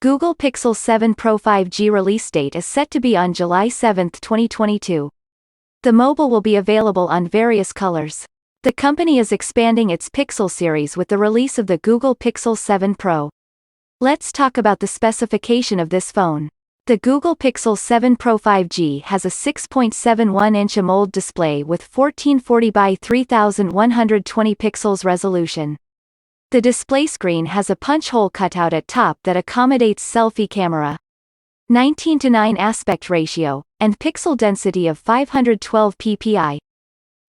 Google Pixel 7 Pro 5G release date is set to be on July 7, 2022. The mobile will be available on various colors. The company is expanding its Pixel series with the release of the Google Pixel 7 Pro. Let's talk about the specification of this phone. The Google Pixel 7 Pro 5G has a 6.71-inch AMOLED display with 1440 by 3120 pixels resolution. The display screen has a punch hole cutout at top that accommodates selfie camera. 19:9 aspect ratio, and pixel density of 512 ppi.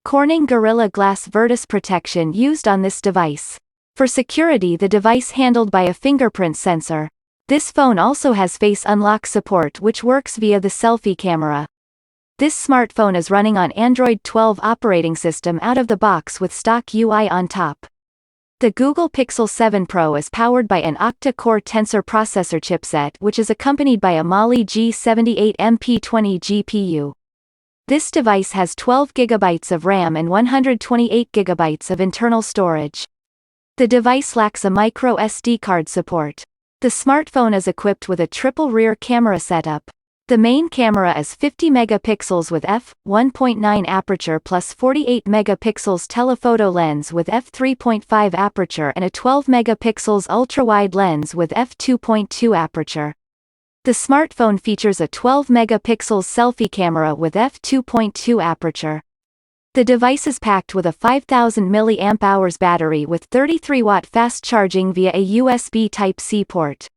Corning Gorilla Glass Vertus protection used on this device. For security, the device handled by a fingerprint sensor. This phone also has face unlock support, which works via the selfie camera. This smartphone is running on Android 12 operating system out of the box with stock UI on top. The Google Pixel 7 Pro is powered by an octa-core tensor processor chipset which is accompanied by a Mali G78MP20 GPU. This device has 12 GB of RAM and 128 GB of internal storage. The device lacks a micro SD card support. The smartphone is equipped with a triple rear camera setup. The main camera is 50 megapixels with f1.9 aperture plus 48 megapixels telephoto lens with f3.5 aperture and a 12 megapixels ultra-wide lens with f2.2 aperture. The smartphone features a 12 megapixels selfie camera with f2.2 aperture. The device is packed with a 5000 mAh battery with 33-watt fast charging via a USB Type-C port.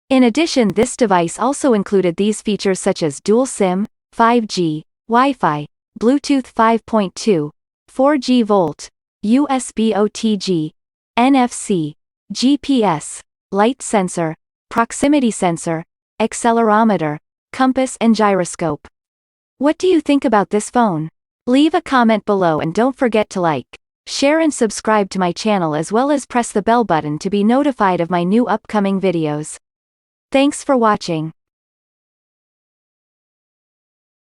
In addition, this device also included these features such as dual SIM, 5G, Wi-Fi, Bluetooth 5.2, 4G Volt, USB OTG, NFC, GPS, light sensor, proximity sensor, accelerometer, compass and gyroscope. What do you think about this phone? Leave a comment below and don't forget to like, share and subscribe to my channel as well as press the bell button to be notified of my new upcoming videos. Thanks for watching.